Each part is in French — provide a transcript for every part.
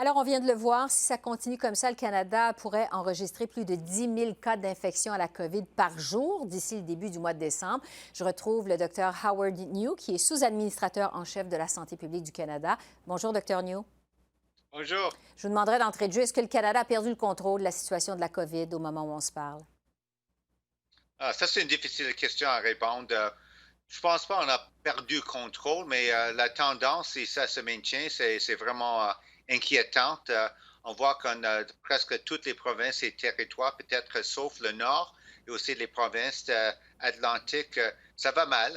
Alors, on vient de le voir, si ça continue comme ça, le Canada pourrait enregistrer plus de 10 000 cas d'infection à la COVID par jour d'ici le début du mois de décembre. Je retrouve le Dr Howard New, qui est sous-administrateur en chef de la santé publique du Canada. Bonjour, Dr New. Bonjour. Je vous demanderai d'entrée de jeu, est-ce que le Canada a perdu le contrôle de la situation de la COVID au moment où on se parle? Ça, c'est une difficile question à répondre. Je pense pas qu'on a perdu le contrôle, mais la tendance, si ça se maintient, c'est vraiment inquiétant. On voit qu'on a presque toutes les provinces et territoires, peut-être sauf le nord et aussi les provinces atlantiques, ça va mal.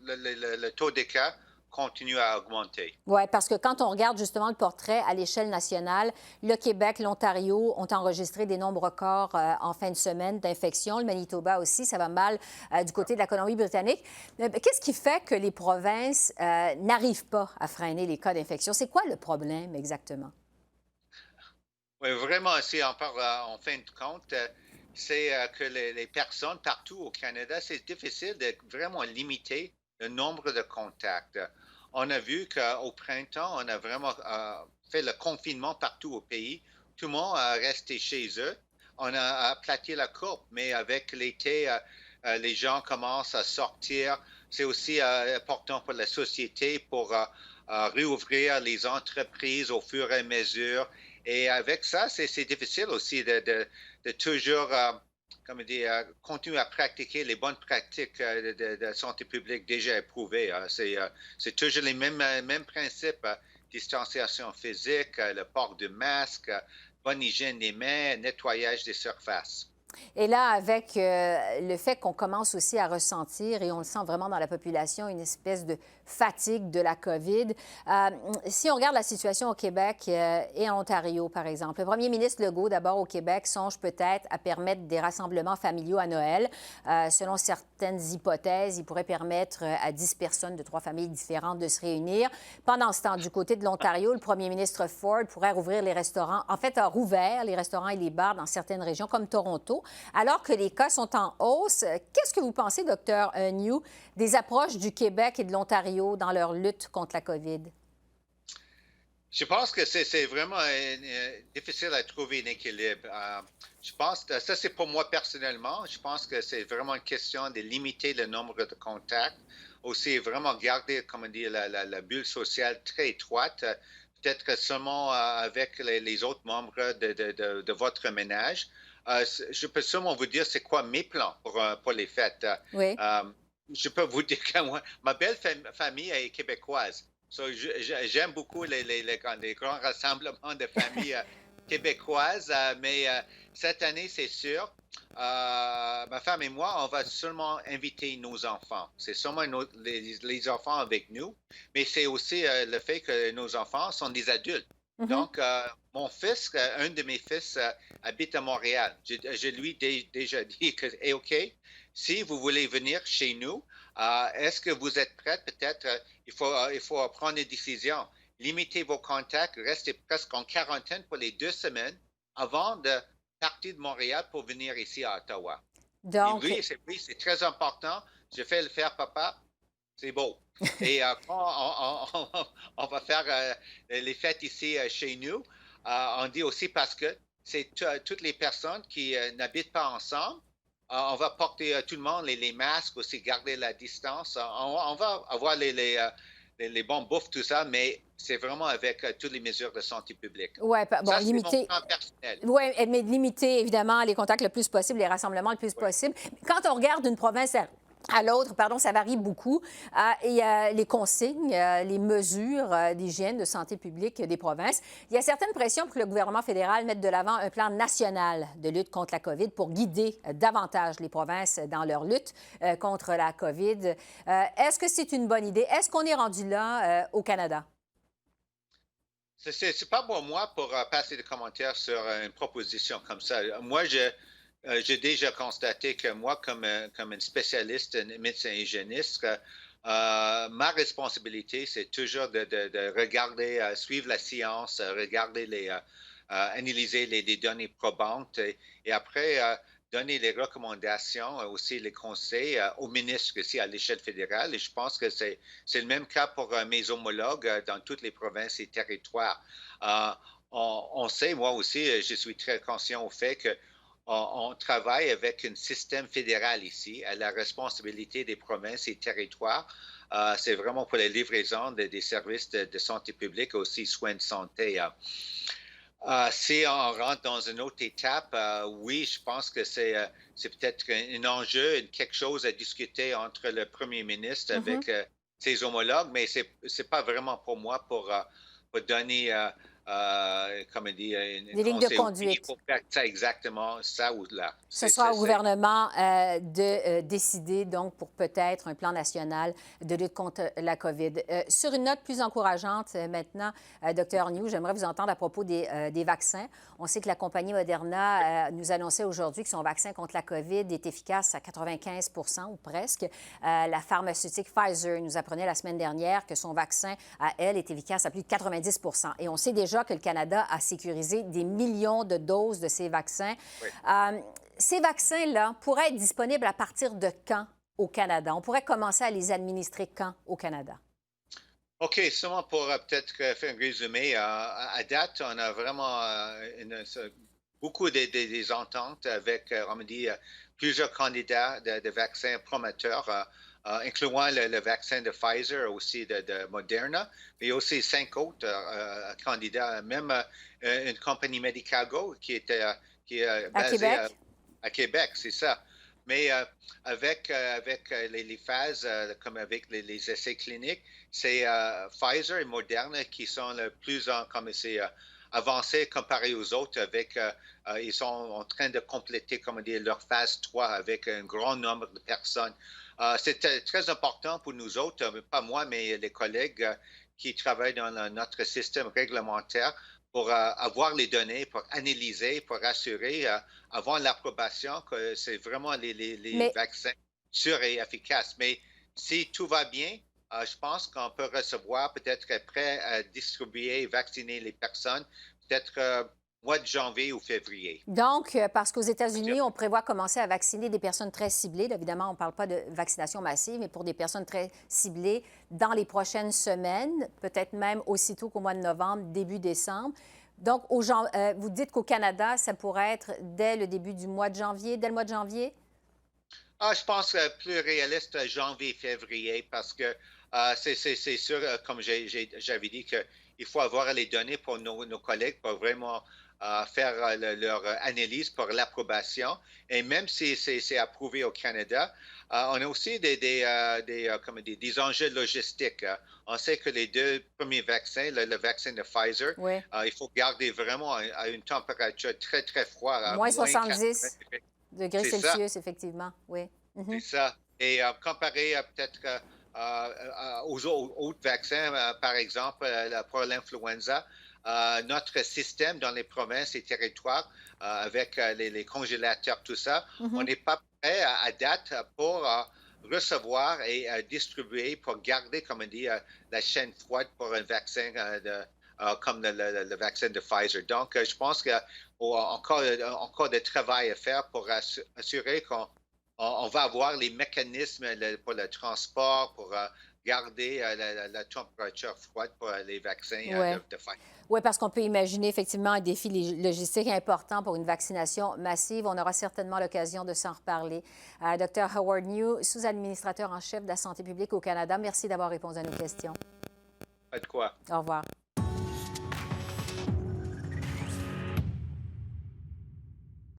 Le taux de cas continue à augmenter. Oui, parce que quand on regarde justement le portrait à l'échelle nationale, le Québec, l'Ontario ont enregistré des nombres records en fin de semaine d'infections. Le Manitoba aussi, ça va mal du côté de la Colombie-Britannique. Qu'est-ce qui fait que les provinces n'arrivent pas à freiner les cas d'infection? C'est quoi le problème exactement? Oui, vraiment, si on parle en fin de compte, c'est que les personnes partout au Canada, c'est difficile de vraiment limiter le nombre de contacts. On a vu qu'au printemps, on a vraiment fait le confinement partout au pays. Tout le monde a resté chez eux. On a aplati la courbe, mais avec l'été, les gens commencent à sortir. C'est aussi important pour la société pour réouvrir les entreprises au fur et à mesure. Et avec ça, c'est difficile aussi de toujours comme dire, continuer à pratiquer les bonnes pratiques de santé publique déjà éprouvées. C'est toujours les mêmes principes, distanciation physique, le port de masque, bonne hygiène des mains, nettoyage des surfaces. Et là, avec le fait qu'on commence aussi à ressentir, et on le sent vraiment dans la population, une espèce de fatigue de la COVID. Si on regarde la situation au Québec et en Ontario, par exemple, le premier ministre Legault, d'abord au Québec, songe peut-être à permettre des rassemblements familiaux à Noël. Selon certaines hypothèses, il pourrait permettre à 10 personnes de 3 familles différentes de se réunir. Pendant ce temps, du côté de l'Ontario, le premier ministre Ford pourrait rouvrir les restaurants, en fait, a rouvert les restaurants et les bars dans certaines régions comme Toronto. Alors que les cas sont en hausse, qu'est-ce que vous pensez, Dr New, des approches du Québec et de l'Ontario dans leur lutte contre la COVID? Je pense que c'est vraiment difficile à trouver un équilibre. Je pense que ça, c'est pour moi personnellement. Je pense que c'est vraiment une question de limiter le nombre de contacts. Aussi, vraiment garder, comment dire, la bulle sociale très étroite. Peut-être seulement avec les autres membres de votre ménage. Je peux seulement vous dire c'est quoi mes plans pour les fêtes. Oui. Je peux vous dire que moi, ma belle famille est québécoise. So, j'aime beaucoup les grands rassemblements de familles québécoises, mais cette année, c'est sûr, ma femme et moi, on va seulement inviter nos enfants. C'est seulement les enfants avec nous, mais c'est aussi le fait que nos enfants sont des adultes. Mhm. Donc, mon fils, un de mes fils, habite à Montréal. Je lui ai déjà dit que, OK, si vous voulez venir chez nous, est-ce que vous êtes prête? Peut-être, il faut prendre une décision. Limitez vos contacts, restez presque en quarantaine pour les 2 semaines avant de partir de Montréal pour venir ici à Ottawa. Et Donc, oui, c'est très important. Je fais le faire, papa. C'est beau. Et quand on va faire les fêtes ici chez nous, on dit aussi parce que c'est toutes les personnes qui n'habitent pas ensemble. On va porter tout le monde les masques aussi, garder la distance. On va avoir les bons bouffes, tout ça, mais c'est vraiment avec toutes les mesures de santé publique. oui, bon, Ça, c'est mon limiter. plan personnel. Oui, mais limiter évidemment les contacts le plus possible, les rassemblements le plus Oui. possible. Quand on regarde d'une province à l'autre, pardon, ça varie beaucoup. Et les consignes, les mesures d'hygiène, de santé publique des provinces. Il y a certaines pressions pour que le gouvernement fédéral mette de l'avant un plan national de lutte contre la COVID pour guider davantage les provinces dans leur lutte contre la COVID. Est-ce que c'est une bonne idée? Est-ce qu'on est rendu là au Canada? C'est pas pour moi pour passer des commentaires sur une proposition comme ça. Moi, j'ai déjà constaté que moi, comme un spécialiste, un médecin hygiéniste, ma responsabilité, c'est toujours de regarder, suivre la science, regarder analyser les données probantes et après donner les recommandations, aussi les conseils aux ministres ici à l'échelle fédérale. Et je pense que c'est le même cas pour mes homologues dans toutes les provinces et territoires. Euh, on sait, moi aussi, je suis très conscient au fait que on travaille avec un système fédéral ici, à la responsabilité des provinces et territoires. C'est vraiment pour les livraisons des services de santé publique, aussi soins de santé. Si on rentre dans une autre étape, oui, je pense que c'est peut-être un enjeu, quelque chose à discuter entre le premier ministre Mhm. avec ses homologues, mais c'est pas vraiment pour moi pour donner, comme on dit, une Des lignes de conseil au pays conduite. pour faire ça exactement, ça ou là. Ce sera au gouvernement de décider, donc, pour peut-être un plan national de lutte contre la COVID. Sur une note plus encourageante, maintenant, Dr. New, j'aimerais vous entendre à propos des vaccins. On sait que la compagnie Moderna nous annonçait aujourd'hui que son vaccin contre la COVID est efficace à 95 ou presque. La pharmaceutique Pfizer nous apprenait la semaine dernière que son vaccin, à elle, est efficace à plus de 90 Et on sait déjà que le Canada a sécurisé des millions de doses de ces vaccins. Oui. Ces vaccins-là pourraient être disponibles à partir de quand au Canada? On pourrait commencer à les administrer quand au Canada? OK, seulement pour peut-être faire un résumé. À date, on a vraiment beaucoup des ententes avec, on me dit, plusieurs candidats de vaccins prometteurs, incluant le vaccin de Pfizer, aussi de Moderna, mais aussi 5 autres candidats, même une compagnie Medicago qui est À basée Québec? à Québec, c'est ça. Mais avec les phases, comme avec les essais cliniques, c'est Pfizer et Moderna qui sont le plus avancés comparé aux autres. Ils sont en train de compléter, comme dire, leur phase 3 avec un grand nombre de personnes. C'est très important pour nous autres, pas moi, mais les collègues qui travaillent dans notre système réglementaire pour avoir les données, pour analyser, pour assurer avant l'approbation que c'est vraiment les Mais vaccins sûrs et efficaces. Mais si tout va bien, je pense qu'on peut recevoir peut-être prêt à distribuer et vacciner les personnes, peut-être mois de janvier ou février. donc, parce qu'aux États-Unis, on prévoit commencer à vacciner des personnes très ciblées. Là, évidemment, on ne parle pas de vaccination massive, mais pour des personnes très ciblées dans les prochaines semaines, peut-être même aussitôt qu'au mois de novembre, début décembre. Donc, vous dites qu'au Canada, ça pourrait être dès le début du mois de janvier, dès le mois de janvier? Je pense plus réaliste janvier-février parce que c'est sûr, comme j'avais dit, qu'il faut avoir les données pour nos collègues pour vraiment faire leur analyse pour l'approbation. Et même si c'est approuvé au Canada, on a aussi des enjeux logistiques. On sait que les deux premiers vaccins, le vaccin de Pfizer, Oui. il faut garder vraiment à une température très, très froide, à Moins moins 70 degrés. degrés C'est ça. Celsius, effectivement. Oui. C'est Mhm. ça. Et comparé peut-être aux autres vaccins, par exemple, pour l'influenza, notre système dans les provinces et territoires, avec les congélateurs, tout ça, on Mhm. n'est pas prêt à date pour recevoir et distribuer, pour garder, comme on dit, la chaîne froide pour un vaccin comme le vaccin de Pfizer. Donc, je pense qu'il y a encore de travail à faire pour assurer qu'on va avoir les mécanismes pour le transport, pour garder la température froide pour les vaccins Oui. de Pfizer. Oui, parce qu'on peut imaginer effectivement un défi logistique important pour une vaccination massive. On aura certainement l'occasion de s'en reparler. Dr. Howard New, sous-administrateur en chef de la santé publique au Canada, merci d'avoir répondu à nos questions. Pas de quoi. Au revoir.